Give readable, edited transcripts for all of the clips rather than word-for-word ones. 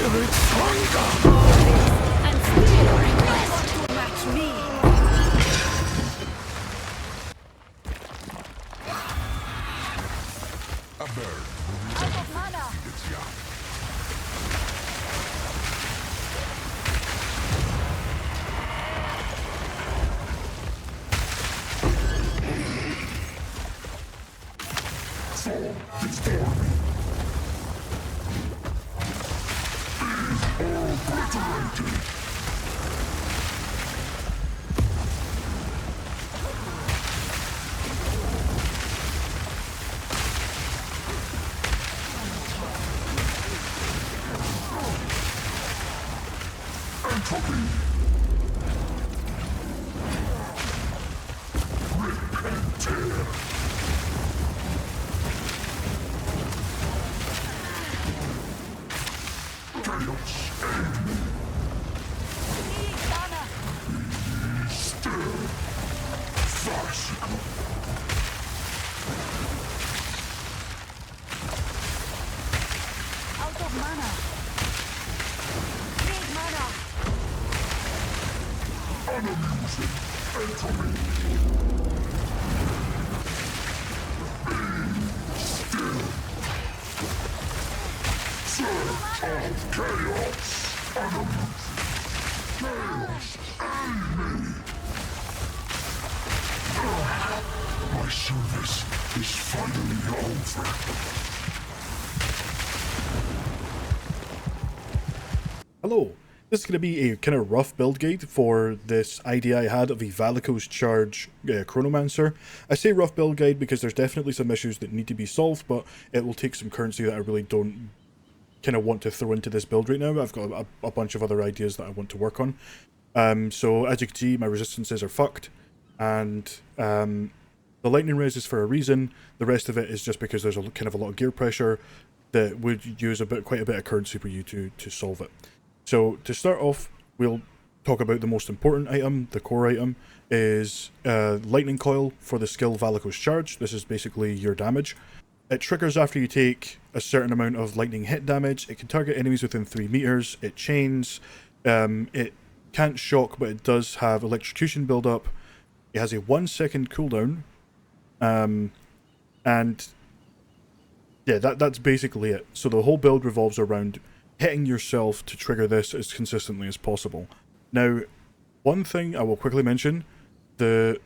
spirit's hunger! And still no one to match me! A bird Out of mana! its young. Form its form. Obliterated. Entropy. Rip and tear. Chaos aim. Need mana! Still. Farcical. Out of mana! Need mana! Unamusing. Entropy. Still. Surge of chaos. Unamusing. Chaos aim me. My service is finally over. Hello, this is going to be a kind of rough build guide for this idea I had of a Valako's Charge Chronomancer. I say rough build guide because there's definitely some issues that need to be solved, but it will take some currency that I really don't kind of want to throw into this build right now. I've got a bunch of other ideas that I want to work on. So as you can see, my resistances are fucked, and the lightning res is for a reason. The rest of it is just because there's a kind of a lot of gear pressure that would use quite a bit of currency for you to solve it. So to start off, we'll talk about the most important item. The core item is lightning coil for the skill Valako's Charge. This is basically your damage. It triggers after you take a certain amount of lightning hit damage. It can target enemies within 3 meters. It chains. It can't shock, but it does have electrocution build up. It has a 1 second cooldown. And yeah, that's basically it. So the whole build revolves around hitting yourself to trigger this as consistently as possible. Now, one thing I will quickly mention, the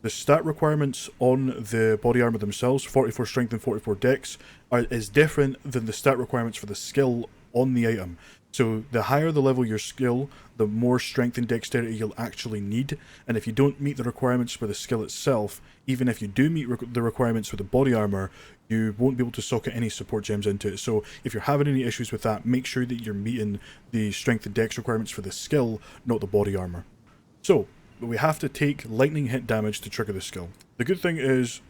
stat requirements on the body armor themselves, 44 strength and 44 dex, is different than the stat requirements for the skill on the item. So the higher the level your skill, the more strength and dexterity you'll actually need, and if you don't meet the requirements for the skill itself, even if you do meet the requirements for the body armor, you won't be able to socket any support gems into it. So if you're having any issues with that, make sure that you're meeting the strength and dex requirements for the skill, not the body armor. So we have to take lightning hit damage to trigger the skill. The good thing is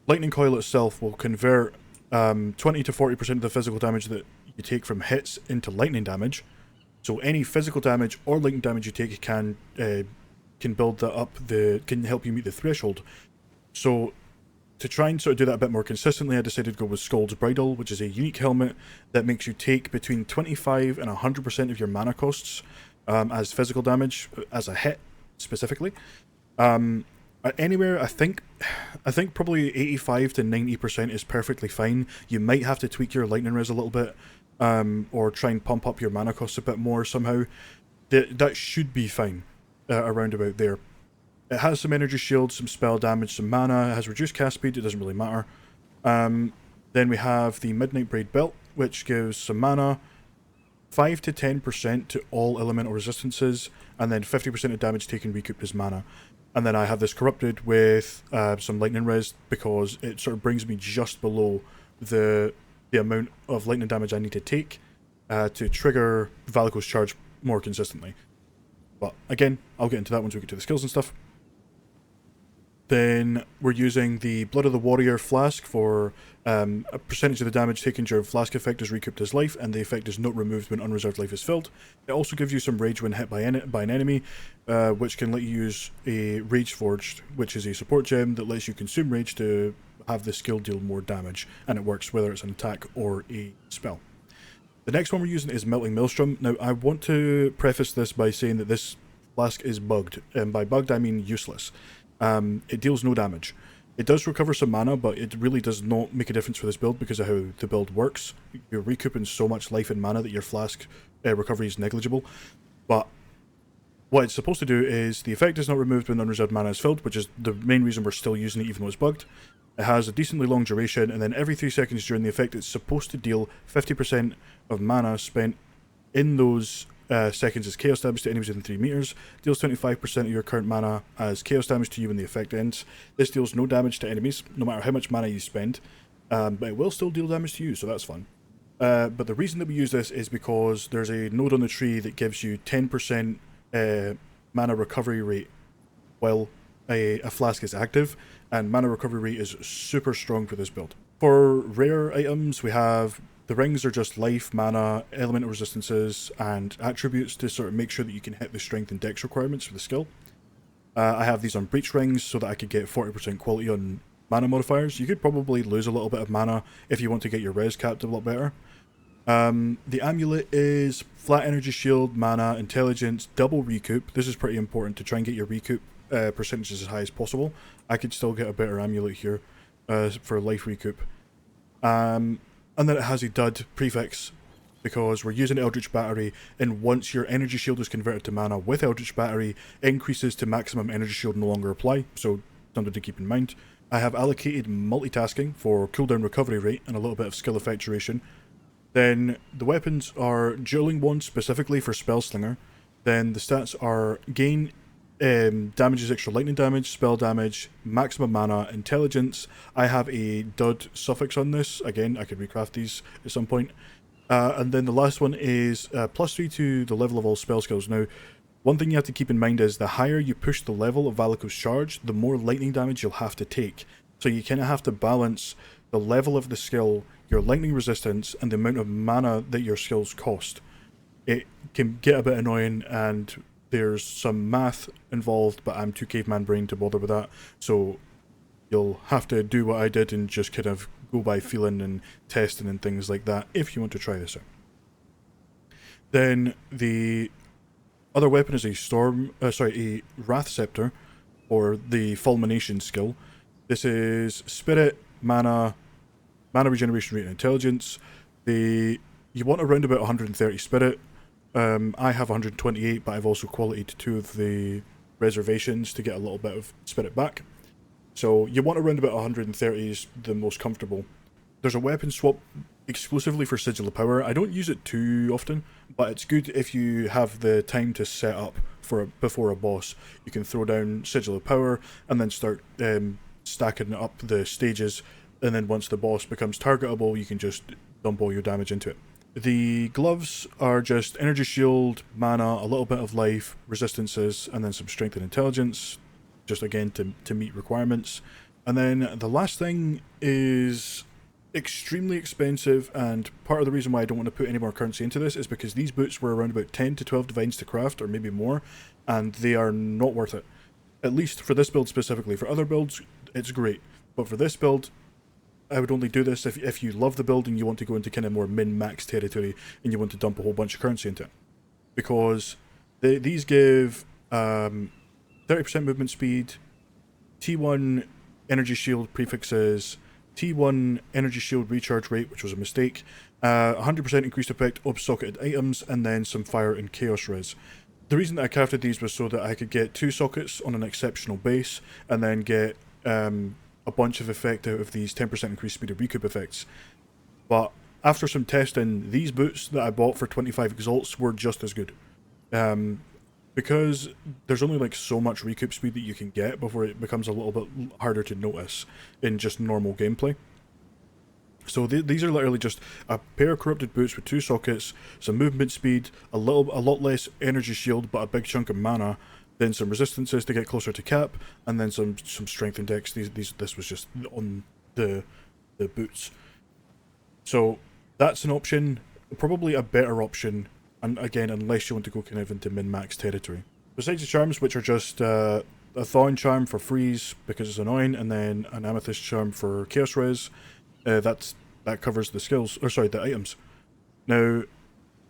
lightning coil itself will convert 20 to 40% of the physical damage that you take from hits into lightning damage. So any physical damage or lightning damage you take can build that up, can help you meet the threshold. So to try and sort of do that a bit more consistently, I decided to go with Skuld's Bridle, which is a unique helmet that makes you take between 25 and 100% of your mana costs as physical damage, as a hit specifically. Anywhere, I think probably 85 to 90% is perfectly fine. You might have to tweak your lightning res a little bit, or try and pump up your mana costs a bit more somehow. That should be fine, around about there. It has some energy shield, some spell damage, some mana. It has reduced cast speed, it doesn't really matter. Then we have the Midnight Braid Belt, which gives some mana, 5 to 10% to all elemental resistances, and then 50% of damage taken recouped as mana. And then I have this corrupted with some lightning res, because it sort of brings me just below the amount of lightning damage I need to take to trigger Valako's Charge more consistently. But again, I'll get into that once we get to the skills and stuff. Then we're using the Blood of the Warrior flask for a percentage of the damage taken during flask effect is recouped as life, and the effect is not removed when unreserved life is filled. It also gives you some rage when hit by an enemy, which can let you use a Rage Forged, which is a support gem that lets you consume rage to have the skill deal more damage, and it works whether it's an attack or a spell. The next one we're using is Melting Maelstrom. Now, I want to preface this by saying that this flask is bugged, and by bugged I mean useless. It deals no damage. It does recover some mana, but it really does not make a difference for this build because of how the build works. You're recouping so much life and mana that your flask recovery is negligible. But what it's supposed to do is the effect is not removed when unreserved mana is filled, which is the main reason we're still using it even though it's bugged. It has a decently long duration, and then every 3 seconds during the effect it's supposed to deal 50% of mana spent in those seconds as chaos damage to enemies within 3 meters, deals 25% of your current mana as chaos damage to you when the effect ends. This deals no damage to enemies, no matter how much mana you spend, but it will still deal damage to you, so that's fun. But the reason that we use this is because there's a node on the tree that gives you 10% mana recovery rate while a flask is active, and mana recovery rate is super strong for this build. For rare items, we have the rings are just life, mana, elemental resistances, and attributes to sort of make sure that you can hit the strength and dex requirements for the skill. I have these on breach rings so that I could get 40% quality on mana modifiers. You could probably lose a little bit of mana if you want to get your res capped a lot better. The amulet is flat energy shield, mana, intelligence, double recoup. This is pretty important to try and get your recoup percentages as high as possible. I could still get a better amulet here for life recoup. And then it has a dud prefix because we're using Eldritch Battery, and once your energy shield is converted to mana with Eldritch Battery, increases to maximum energy shield no longer apply, so something to keep in mind. I have allocated multitasking for cooldown recovery rate and a little bit of skill effect duration. Then the weapons are Dueling Wand specifically for Spellslinger. Then the stats are gain damages extra lightning damage, spell damage, maximum mana, intelligence. I have a dud suffix on this. Again, I could recraft these at some point. And then the last one is +3 to the level of all spell skills. Now, one thing you have to keep in mind is the higher you push the level of Valako's charge, the more lightning damage you'll have to take. So you kind of have to balance the level of the skill, your lightning resistance, and the amount of mana that your skills cost. It can get a bit annoying, and there's some math involved, but I'm too caveman brain to bother with that, so you'll have to do what I did and just kind of go by feeling and testing and things like that if you want to try this out. Then the other weapon is a Wrath Scepter, or the Fulmination skill. This is spirit, mana regeneration rate, and intelligence. You want around about 130 spirit. I have 128, but I've also qualityed 2 of the reservations to get a little bit of spirit back. So you want around about 130 is the most comfortable. There's a weapon swap exclusively for Sigil of Power. I don't use it too often, but it's good if you have the time to set up before a boss. You can throw down Sigil of Power and then start stacking up the stages, and then once the boss becomes targetable, you can just dump all your damage into it. The gloves are just energy shield, mana, a little bit of life, resistances, and then some strength and intelligence, just again to meet requirements. And then the last thing is extremely expensive, and part of the reason why I don't want to put any more currency into this is because these boots were around about 10 to 12 divines to craft, or maybe more, and they are not worth it. At least for this build specifically. For other builds, it's great, but for this build, I would only do this if you love the build and you want to go into kind of more min-max territory and you want to dump a whole bunch of currency into it. Because these give 30% movement speed, T1 energy shield prefixes, T1 energy shield recharge rate, which was a mistake, 100% increased effect of socketed items, and then some fire and chaos res. The reason that I crafted these was so that I could get 2 sockets on an exceptional base, and then get a bunch of effect out of these 10% increased speed of recoup effects. But after some testing, these boots that I bought for 25 exalts were just as good. Because there's only like so much recoup speed that you can get before it becomes a little bit harder to notice in just normal gameplay. So these are literally just a pair of corrupted boots with 2 sockets, some movement speed, a lot less energy shield, but a big chunk of mana, then some resistances to get closer to cap, and then some strength and dex. This was just on the boots. So that's an option, probably a better option, and again, unless you want to go kind of into min-max territory. Besides the charms, which are just a Thawing Charm for freeze because it's annoying, and then an Amethyst Charm for chaos res, that covers the skills, or sorry, the items. Now,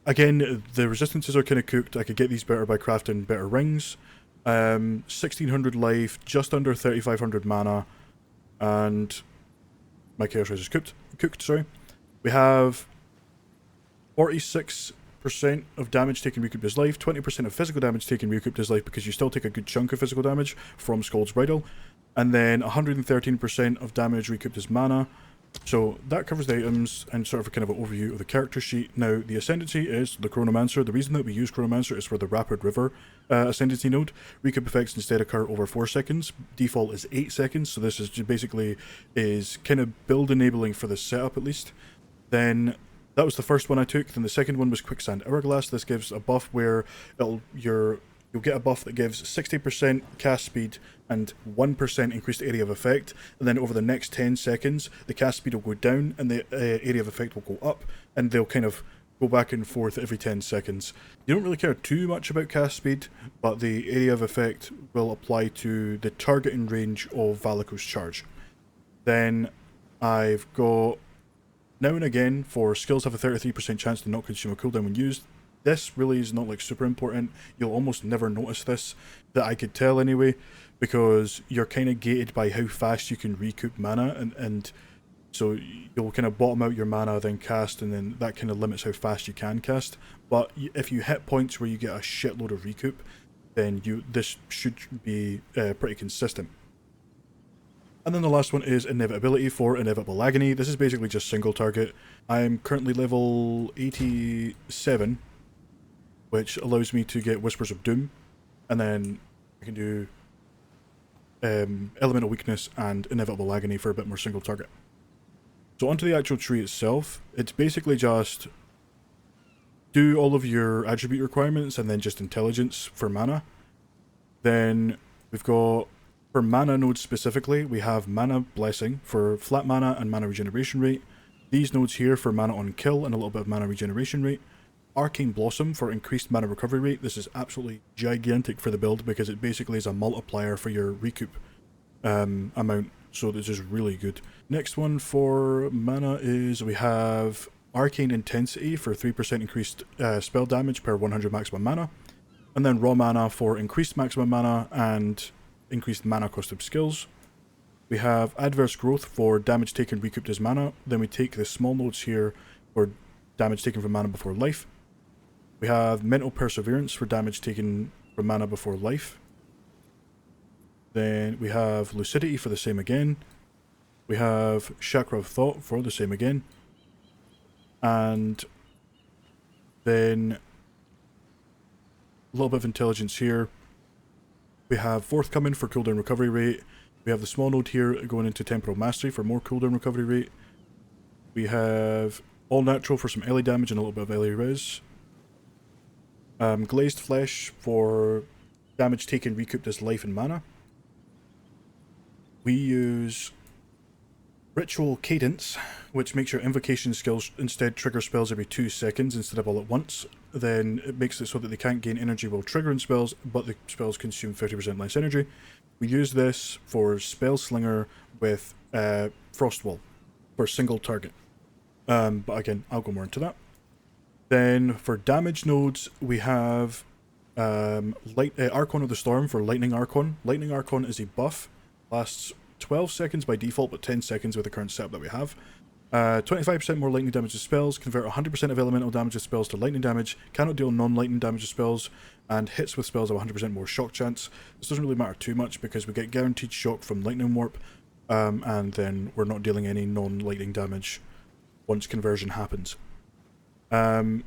Again, the resistances are kind of cooked. I could get these better by crafting better rings. 1600 life, just under 3500 mana, and my Chaos Rise is cooked, sorry. We have 46% of damage taken recouped as life, 20% of physical damage taken recouped as life, because you still take a good chunk of physical damage from Skuld's Bridle, and then 113% of damage recouped as mana. So that covers the items and sort of a kind of an overview of the character sheet. Now, the Ascendancy is the Chronomancer. The reason that we use Chronomancer is for the Rapid River Ascendancy node. Recoup effects instead occur over 4 seconds. Default is 8 seconds, so this is just basically is kind of build enabling for the setup at least. Then that was the first one I took. Then the second one was Quicksand Hourglass. This gives a buff where you'll get a buff that gives 60% cast speed and 1% increased area of effect, and then over the next 10 seconds the cast speed will go down and the area of effect will go up, and they'll kind of go back and forth every 10 seconds. You don't really care too much about cast speed, but the area of effect will apply to the targeting range of Valako's charge. Then I've got now and again for skills have a 33% chance to not consume a cooldown when used. This really is not like super important. You'll almost never notice this, that I could tell anyway, because you're kind of gated by how fast you can recoup mana, and so you'll kind of bottom out your mana, then cast, and then that kind of limits how fast you can cast. But if you hit points where you get a shitload of recoup, then this should be pretty consistent. And then the last one is Inevitability for Inevitable Agony. This is basically just single target. I'm currently level 87, which allows me to get Whispers of Doom, and then I can do Elemental Weakness and Inevitable Agony for a bit more single target. So onto the actual tree itself, it's basically just do all of your attribute requirements and then just intelligence for mana. Then we've got, for mana nodes specifically, we have Mana Blessing for flat mana and mana regeneration rate. These nodes here for mana on kill and a little bit of mana regeneration rate. Arcane Blossom for increased mana recovery rate. This is absolutely gigantic for the build because it basically is a multiplier for your recoup amount, so this is really good. Next one for mana is we have Arcane Intensity for 3% increased spell damage per 100 maximum mana, and then Raw Mana for increased maximum mana and increased mana cost of skills. We have Adverse Growth for damage taken recouped as mana. Then we take the small nodes here for damage taken from mana before life. We have Mental Perseverance for damage taken from mana before life. Then we have Lucidity for the same again. We have Chakra of Thought for the same again. And then a little bit of intelligence here. We have Forthcoming for cooldown recovery rate. We have the small node here going into Temporal Mastery for more cooldown recovery rate. We have All Natural for some LA damage and a little bit of LA res. Glazed Flesh for damage taken recouped as life and mana. We use Ritual Cadence, which makes your invocation skills instead trigger spells every 2 seconds instead of all at once. Then it makes it so that they can't gain energy while triggering spells, but the spells consume 50% less energy. We use this for Spell Slinger with Frostwall for single target. But again, I'll go more into that. Then for damage nodes, we have Archon of the Storm for Lightning Archon. Lightning Archon is a buff, lasts 12 seconds by default, but 10 seconds with the current setup that we have. 25% more lightning damage to spells, convert 100% of elemental damage to spells to lightning damage, cannot deal non-lightning damage to spells, and hits with spells have 100% more shock chance. This doesn't really matter too much because we get guaranteed shock from Lightning Warp, and then we're not dealing any non-lightning damage once conversion happens. Then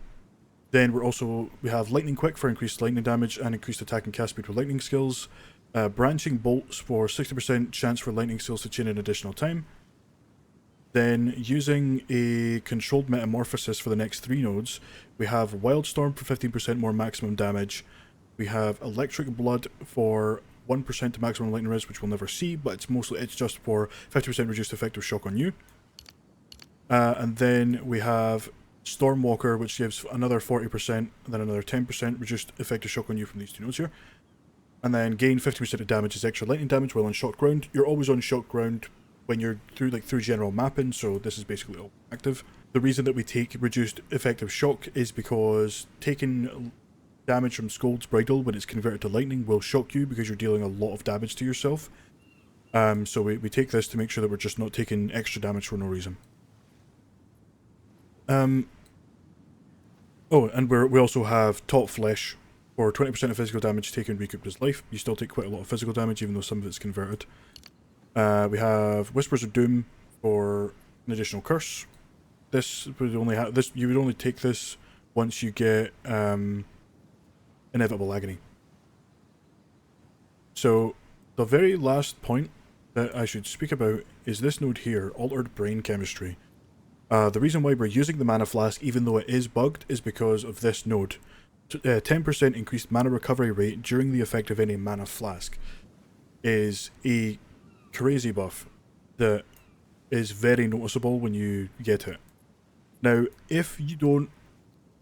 we have Lightning Quick for increased lightning damage and increased attack and cast speed with lightning skills. Branching Bolts for 60% chance for lightning skills to chain in additional time. Then using a Controlled Metamorphosis for the next 3 nodes, we have Wildstorm for 15% more maximum damage. We have Electric Blood for 1% to maximum lightning res, which we'll never see, but it's just for 50% reduced effective shock on you. And then we have Stormwalker, which gives another 40% and then another 10% reduced effective shock on you from these 2 nodes here. And then gain 50% of damage is extra lightning damage while on shock ground. You're always on shock ground when you're through general mapping, so this is basically all active. the reason that we take reduced effective shock is because taking damage from Scold's Bridle when it's converted to lightning will shock you because you're dealing a lot of damage to yourself. So we take this to make sure that we're just not taking extra damage for no reason. Oh, and we also have Top Flesh. For 20% of physical damage taken recouped as life. You still take quite a lot of physical damage even though some of it's converted. We have Whispers of Doom for an additional curse. This would only have this. You would only take this once you get Inevitable Agony. So the very last point that I should speak about is this node here, Altered Brain Chemistry. The reason why we're using the Mana Flask, even though it is bugged, is because of this node. 10% increased mana recovery rate during the effect of any Mana Flask is a crazy buff that is very noticeable when you get it. Now, if you don't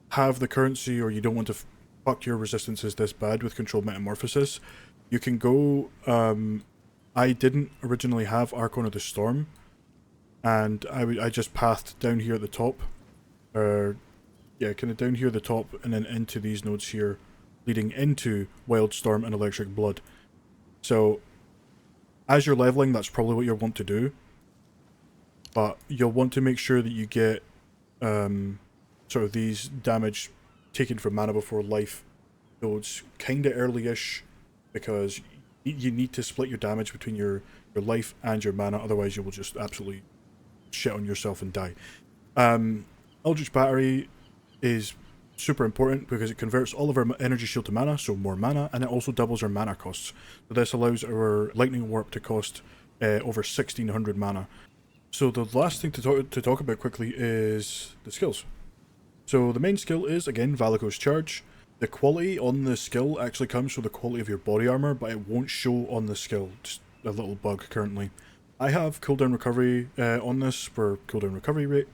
have the currency or you don't want to fuck your resistances this bad with Controlled Metamorphosis, you can go... I didn't originally have Archon of the Storm, and I just pathed down here at the top, yeah, kind of down here at the top and then into these nodes here, leading into Wildstorm and Electric Blood. So, as you're leveling, that's probably what you'll want to do. But you'll want to make sure that you get sort of these damage taken from Mana Before Life nodes kind of early-ish, because you need to split your damage between your life and your mana, otherwise you will just absolutely shit on yourself and die. Eldritch Battery is super important because it converts all of our energy shield to mana, so more mana, and it also doubles our mana costs. So this allows our Lightning Warp to cost over 1600 mana. So the last thing to talk about quickly is the skills. So the main skill is, again, Valako's Charge. The quality on the skill actually comes from the quality of your body armor, but it won't show on the skill. Just a little bug currently. I have cooldown recovery on this for cooldown recovery rate.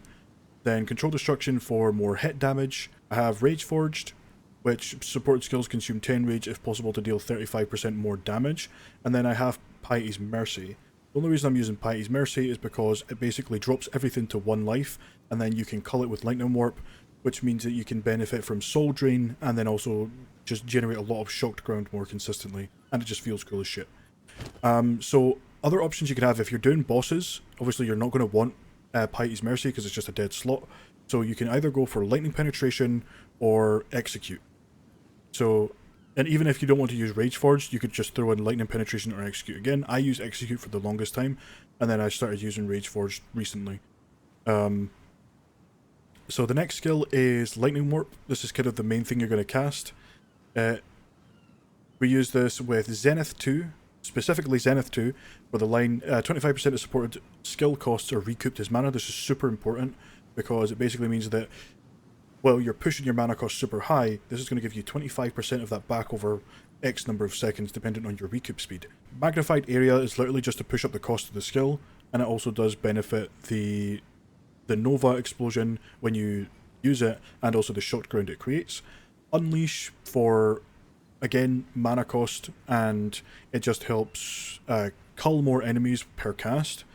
Then Control Destruction for more hit damage. I have Rage Forged, which support skills consume 10 rage if possible to deal 35% more damage. And then I have Piety's Mercy. The only reason I'm using Piety's Mercy is because it basically drops everything to 1 life, and then you can cull it with Lightning Warp, which means that you can benefit from Soul Drain, and then also just generate a lot of Shocked Ground more consistently, and it just feels cool as shit. So other options you can have, if you're doing bosses, obviously you're not going to want Piety's Mercy because it's just a dead slot, so you can either go for Lightning Penetration or Execute. So, and even if you don't want to use Rage Forged, you could just throw in Lightning Penetration or Execute again. I use Execute for the longest time, and then I started using Rage Forged recently. So the next skill is Lightning Warp. This is kind of the main thing you're going to cast. We use this with Zenith 2, specifically Zenith 2, where the line 25% of supported skill costs are recouped as mana. This is super important because it basically means that, well, you're pushing your mana cost super high. This is going to give you 25% of that back over X number of seconds, depending on your recoup speed. Magnified Area is literally just to push up the cost of the skill, and it also does benefit the Nova explosion when you use it, and also the Shocked Ground it creates. Unleash for, again, mana cost, and it just helps cull more enemies per cast,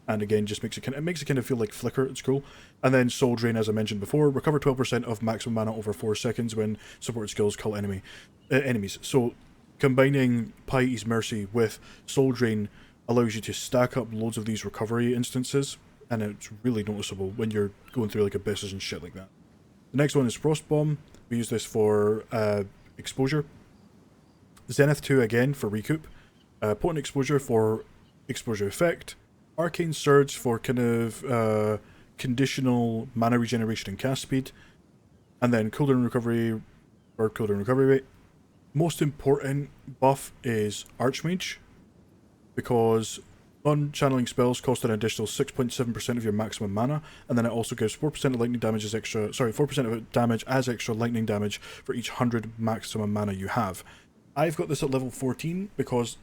and again just makes it kind of feel like Flicker. It's cool. And then Soul Drain, as I mentioned before, recover 12% of maximum mana over 4 seconds when support skills cull enemies. So combining Piety's Mercy with Soul Drain allows you to stack up loads of these recovery instances, and it's really noticeable when you're going through like abysses and shit like that. The next one is Frost Bomb. We use this for exposure. Zenith 2 again for recoup. Potent Exposure for exposure effect. Arcane Surge for kind of conditional mana regeneration and cast speed. And then cooldown recovery or cooldown recovery rate. Most important buff is Archmage, because non-channeling spells cost an additional 6.7% of your maximum mana, and then it also gives 4% of lightning damage as extra. 4% of damage as extra lightning damage for each 100 maximum mana you have. I've got this at level 14 because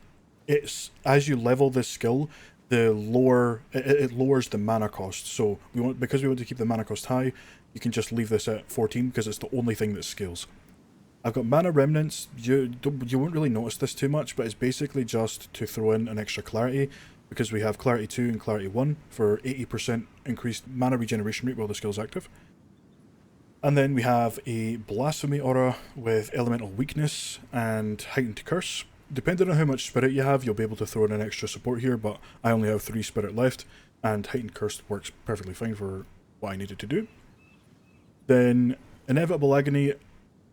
it's, as you level this skill, the lower it lowers the mana cost. So because we want to keep the mana cost high, you can just leave this at 14 because it's the only thing that scales. I've got Mana Remnants. You won't really notice this too much, but it's basically just to throw in an extra clarity. because we have Clarity 2 and Clarity 1 for 80% increased mana regeneration rate while the skill's active. And then we have a Blasphemy Aura with Elemental Weakness and Heightened Curse. Depending on how much Spirit you have, you'll be able to throw in an extra support here, but I only have 3 Spirit left, and Heightened Curse works perfectly fine for what I needed to do. Then Inevitable Agony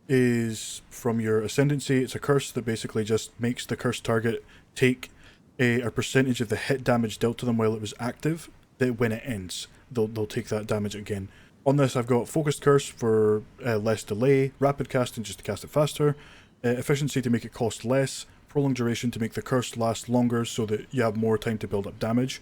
is from your Ascendancy. It's a curse that basically just makes the cursed target take a percentage of the hit damage dealt to them while it was active. That when it ends, they'll take that damage again. On this, I've got Focused Curse for less delay, Rapid Casting just to cast it faster, Efficiency to make it cost less, Prolonged Duration to make the curse last longer so that you have more time to build up damage.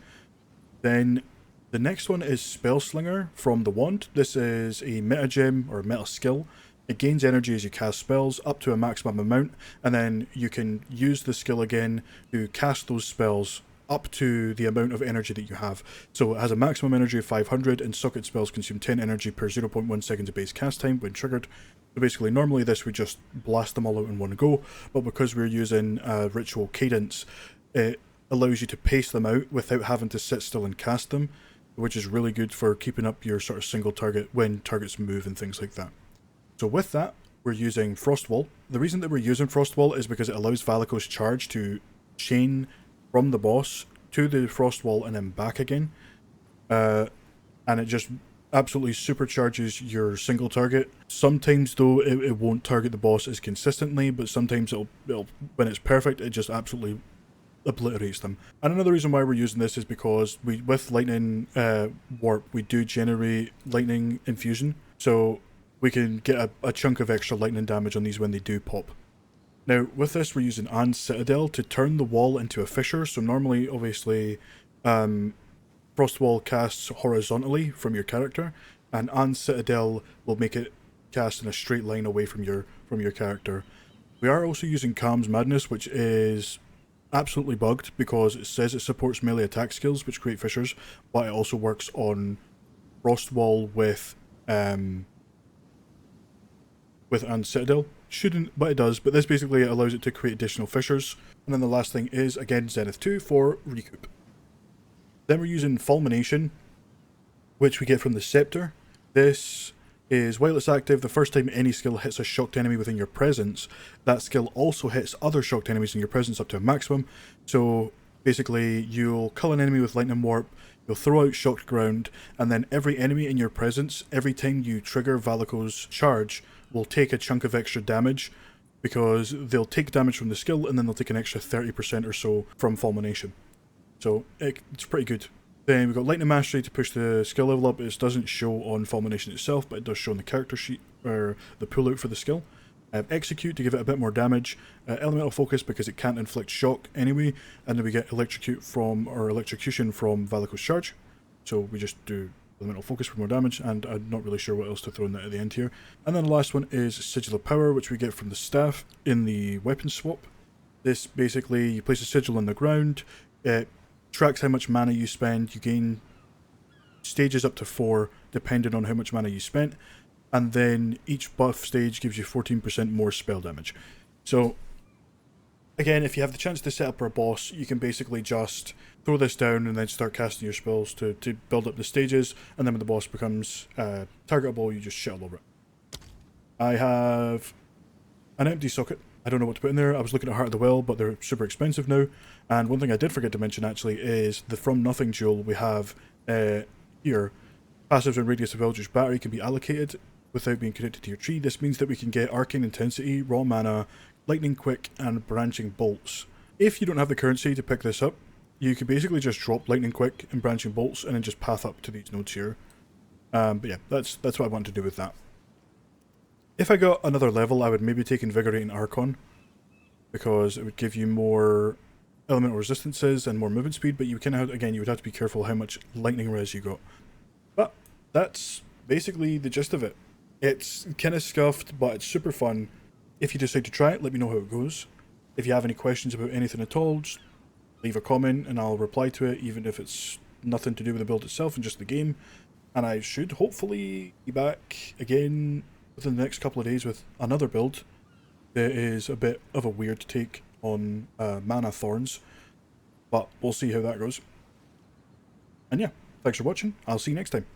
Then the next one is Spellslinger from the Wand. This is a meta gem or meta skill. It gains energy as you cast spells up to a maximum amount, and then you can use the skill again to cast those spells up to the amount of energy that you have. So it has a maximum energy of 500, and socket spells consume 10 energy per 0.1 seconds of base cast time when triggered. So basically, normally this would just blast them all out in one go, but because we're using Ritual Cadence, it allows you to pace them out without having to sit still and cast them, which is really good for keeping up your sort of single target when targets move and things like that. So with that, we're using Frostwall. The reason that we're using Frostwall is because it allows Valako's charge to chain from the boss to the Frostwall and then back again. And it just absolutely supercharges your single target. Sometimes though, it won't target the boss as consistently, but sometimes it'll when it's perfect, it just absolutely obliterates them. And another reason why we're using this is because with Lightning Warp, we do generate Lightning Infusion. So we can get a chunk of extra lightning damage on these when they do pop. Now, with this, we're using Anne's Citadel to turn the wall into a fissure. So normally, obviously, Frostwall casts horizontally from your character, and Anne's Citadel will make it cast in a straight line away from your character. We are also using Calm's Madness, which is absolutely bugged because it says it supports melee attack skills, which create fissures, but it also works on Frostwall with Anne's Citadel. Shouldn't, but it does. But this basically allows it to create additional fissures. And then the last thing is, again, Zenith 2 for recoup. Then we're using Fulmination, which we get from the Scepter. This is, while it's active, the first time any skill hits a shocked enemy within your presence, that skill also hits other shocked enemies in your presence up to a maximum. So basically, you'll kill an enemy with Lightning Warp, you'll throw out Shocked Ground, and then every enemy in your presence, every time you trigger Valako's charge, will take a chunk of extra damage, because they'll take damage from the skill, and then they'll take an extra 30% or so from Fulmination. So it's pretty good. Then we've got Lightning Mastery to push the skill level up. It doesn't show on Fulmination itself, but it does show on the character sheet, or the pullout for the skill. Execute to give it a bit more damage. Elemental Focus because it can't inflict shock anyway. And then we get Electrocution from Valako's charge. So we just do Elemental Focus for more damage, and I'm not really sure what else to throw in that at the end here. And then the last one is Sigil of Power, which we get from the staff in the weapon swap. This basically, you place a sigil on the ground, it tracks how much mana you spend, you gain stages up to 4 depending on how much mana you spent, and then each buff stage gives you 14% more spell damage. So again, if you have the chance to set up for a boss, you can basically just throw this down and then start casting your spells to build up the stages, and then when the boss becomes targetable, you just shit all over it. I have an empty socket. I don't know what to put in there. I was looking at Heart of the Well, but they're super expensive now. And one thing I did forget to mention actually is the From Nothing jewel we have here. Passives and Radius of Eldritch Battery can be allocated without being connected to your tree. This means that we can get Arcane Intensity, Raw Mana, Lightning Quick, and Branching Bolts. If you don't have the currency to pick this up, you can basically just drop Lightning Quick and Branching Bolts and then just path up to these nodes here. But yeah, that's what I want to do with that. If I got another level, I would maybe take Invigorating Archon, because it would give you more elemental resistances and more movement speed, but you can have, again, you would have to be careful how much lightning res you got. But that's basically the gist of it. It's kind of scuffed, but it's super fun. If you decide to try it, let me know how it goes. If you have any questions about anything at all, just leave a comment and I'll reply to it, even if it's nothing to do with the build itself and just the game. And I should hopefully be back again within the next couple of days with another build that is a bit of a weird take on Mana Thorns. But we'll see how that goes. And yeah, thanks for watching. I'll see you next time.